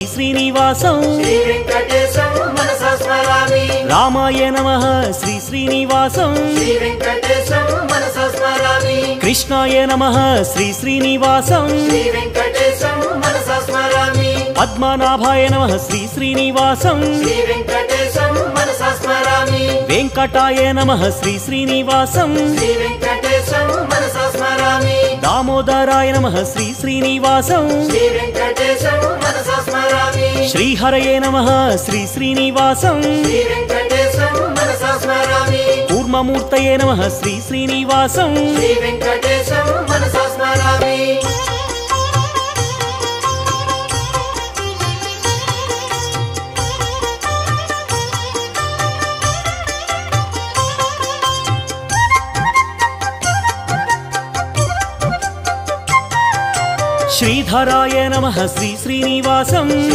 श्रीनिवासं श्री वेंकटेशं मनसा स्मरामि रामाय नमः श्री श्रीनिवासं श्री वेंकटेशं मनसा स्मरामि कृष्णाय नमः श्री श्रीनिवासं श्री वेंकटेशं मनसा स्मरामि पद्मनाभाय नमः श्री श्रीनिवासं श्री वेंकटेशं मनसा स्मरामि वेंकटाय नमः श्री श्रीनिवासं श्री वेंकटेशं मनसा स्मरामि दामोदराय नमः श्री श्रीनिवासं श्री वेंकटेशं मनसा स्मरामि श्रीहरये नमः श्री श्रीनिवासं श्री वेंकटेशं मनसा स्मरामि कूर्ममूर्तये नमः श्री श्रीनिवासं श्री वेंकटेशं मनसा स्मरामि श्रीधराय नमः श्री श्रीनिवासं श्री